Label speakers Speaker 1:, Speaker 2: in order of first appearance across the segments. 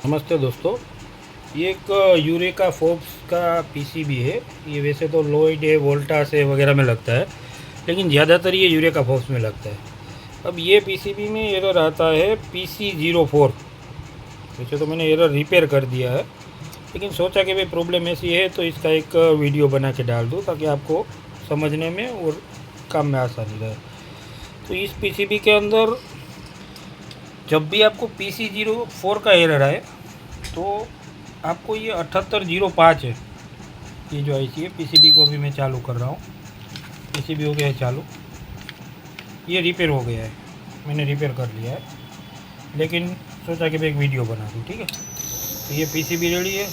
Speaker 1: नमस्ते दोस्तों। ये एक यूरेका फोर्ब्स का पीसीबी है। ये वैसे तो लोइड है, वोल्टास है वगैरह में लगता है, लेकिन ज़्यादातर ये यूरेका फोर्ब्स में लगता है। अब ये पीसीबी में एरर आता है PC04। वैसे तो मैंने एरर रिपेयर कर दिया है, लेकिन सोचा कि भाई प्रॉब्लम ऐसी है तो इसका एक वीडियो बना के डाल दूँ ताकि आपको समझने में और काम में आसानी रहे। तो इस पीसीबी के अंदर जब भी आपको PC04 का एरर आए तो आपको ये 7805 है, ये जो आईसी है। पीसीबी को भी मैं चालू कर रहा हूँ। पीसीबी हो गया है चालू, ये रिपेयर हो गया है, मैंने रिपेयर कर लिया है, लेकिन सोचा कि मैं एक वीडियो बना दूँ। ठीक है, तो ये पीसीबी रेडी है।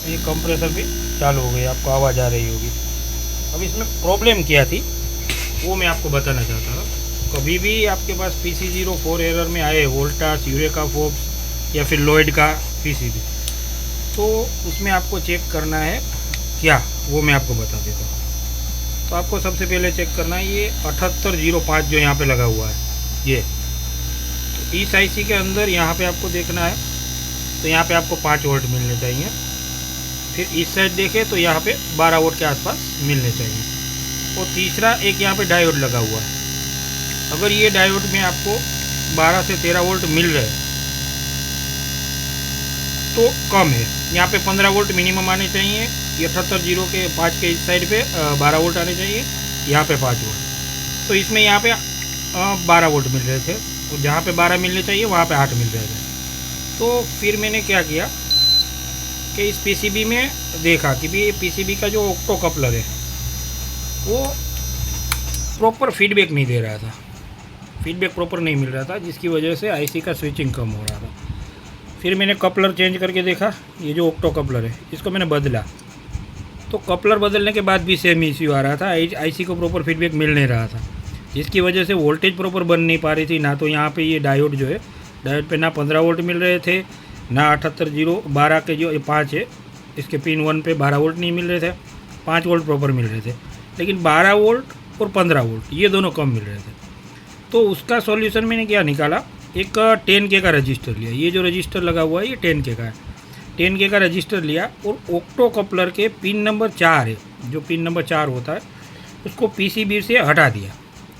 Speaker 1: ये कंप्रेसर भी चालू हो गया, आपको आवाज़ आ रही होगी। अब इसमें प्रॉब्लम क्या थी वो मैं आपको बताना चाहता हूँ। कभी भी आपके पास PC04 एरर में आए, वोल्टास, यूरेका फोर्ब्स या फिर लॉयड का पीसीबी, तो उसमें आपको चेक करना है क्या, वो मैं आपको बता देता हूँ। तो आपको सबसे पहले चेक करना है ये 7805 जो यहाँ पे लगा हुआ है, ये तो इस आईसी के अंदर यहाँ पे आपको देखना है। तो यहाँ पे आपको 5 वोल्ट मिलने चाहिए। फिर इस साइड देखें तो यहाँ पे 12 वोल्ट के आसपास मिलने चाहिए। और तीसरा एक यहाँ पे डायोड लगा हुआ है। अगर ये डायोड में आपको 12 से 13 वोल्ट मिल रहे हैं तो कम है। यहाँ पे 15 वोल्ट मिनिमम आने चाहिए। ये 7805 के इस साइड पे 12 वोल्ट आने चाहिए, यहाँ पे 5 वोल्ट। तो इसमें यहाँ पे 12 वोल्ट मिल रहे थे, और जहाँ पे 12 मिलने चाहिए वहाँ पे 8 मिल रहे थे। तो फिर मैंने क्या किया कि इस पीसीबी में देखा कि भी पीसीबी का जो ऑक्टो कपलर है वो प्रॉपर फीडबैक नहीं दे रहा था, फीडबैक प्रॉपर नहीं मिल रहा था, जिसकी वजह से आईसी का स्विचिंग कम हो रहा था। फिर मैंने कपलर चेंज करके देखा, ये जो ऑक्टो कपलर है इसको मैंने बदला, तो कपलर बदलने के बाद भी सेम इश्यू आ रहा था। आईसी को प्रॉपर फीडबैक मिल नहीं रहा था, जिसकी वजह से वोल्टेज प्रॉपर बन नहीं पा रही थी। ना तो यहाँ पे ये डायोड जो है, डायोड पे ना 15 वोल्ट मिल रहे थे, ना 7812 के जो 5 है इसके पिन 1 पे 12 वोल्ट नहीं मिल रहे थे। 5 वोल्ट प्रॉपर मिल रहे थे, लेकिन 12 वोल्ट और 15 वोल्ट ये दोनों कम मिल रहे थे। तो उसका सॉल्यूशन मैंने क्या निकाला, एक 10K का रजिस्टर लिया। ये जो रजिस्टर लगा हुआ है ये 10K का है। 10K का रजिस्टर लिया और ऑक्टो कपलर के पिन नंबर 4 है, जो पिन नंबर 4 होता है उसको पीसीबी से हटा दिया।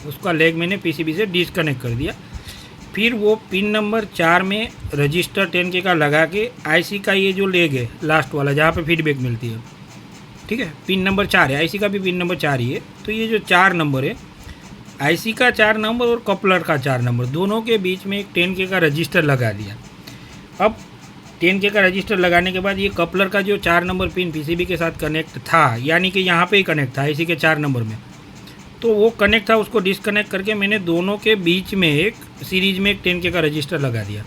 Speaker 1: उसका लेग मैंने पीसीबी से डिस्कनेक्ट कर दिया। फिर वो पिन नंबर 4 में रजिस्टर 10K का लगा के आईसी का ये जो लेग है लास्ट वाला जहाँ पे फीडबैक मिलती है, ठीक है, पिन नंबर 4 है, आईसी का भी पिन नंबर 4 ही है। तो ये जो 4 नंबर है, आईसी का 4 नंबर और कपलर का 4 नंबर, दोनों के बीच में एक 10K का रजिस्टर लगा दिया। अब 10K का रजिस्टर लगाने के बाद ये कपलर का जो 4 नंबर पिन पीसीबी के साथ कनेक्ट था, यानी कि यहाँ पे ही कनेक्ट था आईसी के 4 नंबर में, तो वो कनेक्ट था, उसको डिस्कनेक्ट करके मैंने दोनों के बीच में एक सीरीज में एक 10K का रजिस्टर लगा दिया।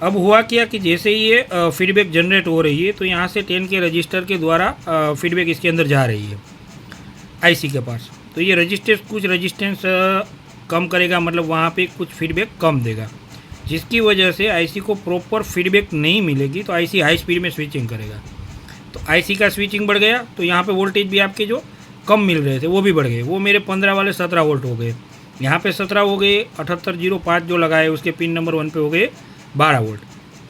Speaker 1: अब हुआ क्या कि जैसे ही ये फीडबैक जनरेट हो रही है तो यहाँ से 10K रजिस्टर के द्वारा फीडबैक इसके अंदर जा रही है आईसी के पास। तो ये रजिस्टेंस कुछ रजिस्टेंस कम करेगा, मतलब वहाँ पे कुछ फीडबैक कम देगा, जिसकी वजह से आईसी को प्रॉपर फीडबैक नहीं मिलेगी। तो आईसी हाई स्पीड में स्विचिंग करेगा, तो आईसी का स्विचिंग बढ़ गया। तो यहाँ पे वोल्टेज भी आपके जो कम मिल रहे थे वो भी बढ़ गए। वो मेरे 15 वाले 17 वोल्ट हो गए, यहाँ पे 17 हो गए। 7805 जो लगाए उसके पिन नंबर 1 पे हो गए 12 वोल्ट।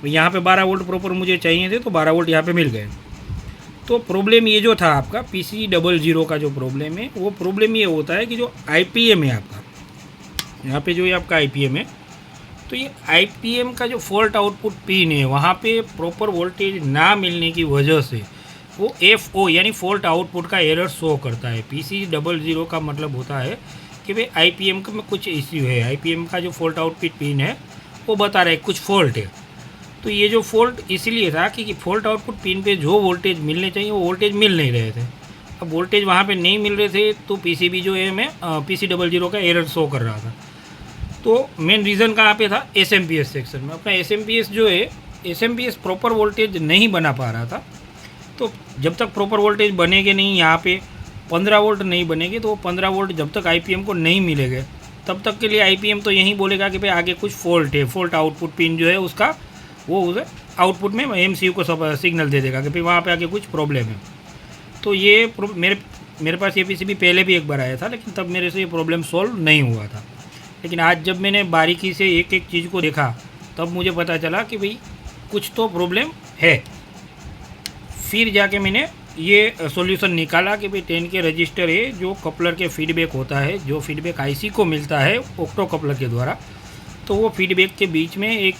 Speaker 1: तो यहाँ पे 12 वोल्ट प्रॉपर मुझे चाहिए थे, तो 12 वोल्ट यहाँ पे मिल गए। तो प्रॉब्लम ये जो था आपका PC00 का जो प्रॉब्लम है, वो प्रॉब्लम ये होता है कि जो IPM है आपका, यहाँ पे जो ये आपका IPM है, तो ये IPM का जो फॉल्ट आउटपुट पिन है वहाँ पे प्रॉपर वोल्टेज ना मिलने की वजह से वो FO यानी फॉल्ट आउटपुट का एरर शो करता है। PC00 का मतलब होता है कि भाई IPM का में कुछ इश्यू है, IPM का जो फॉल्ट आउटपुट पिन है वो बता रहा है कुछ फॉल्ट है। तो ये जो फॉल्ट इसीलिए था कि फॉल्ट आउटपुट पिन पे जो वोल्टेज मिलने चाहिए वो वोल्टेज मिल नहीं रहे थे। अब वोल्टेज वहाँ पे नहीं मिल रहे थे तो पीसीबी जो है मैं PC00 का एरर शो कर रहा था। तो मेन रीज़न कहाँ पे था, SMPS सेक्शन में। अपना SMPS जो है, SMPS प्रॉपर वोल्टेज नहीं बना पा रहा था। तो जब तक प्रॉपर वोल्टेज बनेंगे नहीं, यहाँ पे 15 वोल्ट नहीं बनेगी, तो वो 15 वोल्ट जब तक IPM को नहीं मिलेंगे तब तक के लिए IPM तो यही बोलेगा कि भाई आगे कुछ फॉल्ट है। फॉल्ट आउटपुट पिन जो है उसका वो उसे आउटपुट में MCU को सब सिग्नल दे देगा कि भाई वहाँ पे आके कुछ प्रॉब्लम है। तो ये मेरे पास ये पीसीबी पहले भी एक बार आया था, लेकिन तब मेरे से ये प्रॉब्लम सॉल्व नहीं हुआ था। लेकिन आज जब मैंने बारीकी से एक एक चीज़ को देखा तब मुझे पता चला कि भाई कुछ तो प्रॉब्लम है। फिर जाके मैंने ये सॉल्यूशन निकाला कि भाई 10 के रजिस्टर है जो कपलर के फीडबैक होता है, जो फीडबैक आईसी को मिलता है ऑक्टो कपलर के द्वारा, तो वो फीडबैक के बीच में एक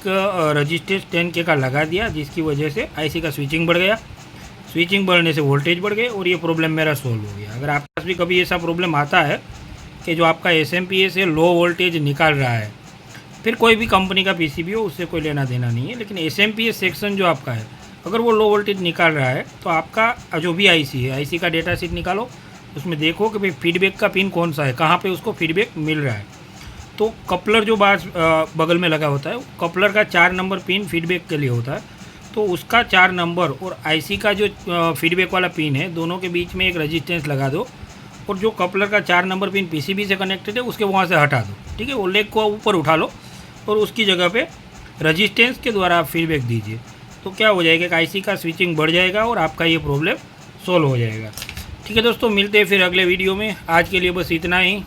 Speaker 1: रजिस्टेंस 10 के का लगा दिया, जिसकी वजह से आईसी का स्विचिंग बढ़ गया। स्विचिंग बढ़ने से वोल्टेज बढ़ गए और ये प्रॉब्लम मेरा सोल्व हो गया। अगर आपके पास भी कभी ऐसा प्रॉब्लम आता है कि जो आपका एसएमपीएस से लो वोल्टेज निकाल रहा है, फिर कोई भी कंपनी का पीसीबी हो उससे कोई लेना देना नहीं है, लेकिन एसएमपीएस सेक्शन जो आपका है अगर वो लो वोल्टेज निकाल रहा है तो आपका जो भी आईसी है, आईसी का डेटा शीट निकालो, उसमें देखो कि भाई फीडबैक का पिन कौन सा है, कहाँ पे उसको फीडबैक मिल रहा है। तो कपलर जो बगल में लगा होता है, कपलर का 4 नंबर पिन फीडबैक के लिए होता है, तो उसका 4 नंबर और आईसी का जो फीडबैक वाला पिन है, दोनों के बीच में एक रजिस्टेंस लगा दो और जो कपलर का 4 नंबर पिन पीसीबी से कनेक्टेड है उसके वहाँ से हटा दो, ठीक है। वो लेग को ऊपर उठा लो और उसकी जगह पे रजिस्टेंस के द्वारा आप फीडबैक दीजिए, तो क्या हो जाएगा कि आईसी का स्विचिंग बढ़ जाएगा और आपका ये प्रॉब्लम सॉल्व हो जाएगा। ठीक है दोस्तों, मिलते हैं फिर अगले वीडियो में। आज के लिए बस इतना ही।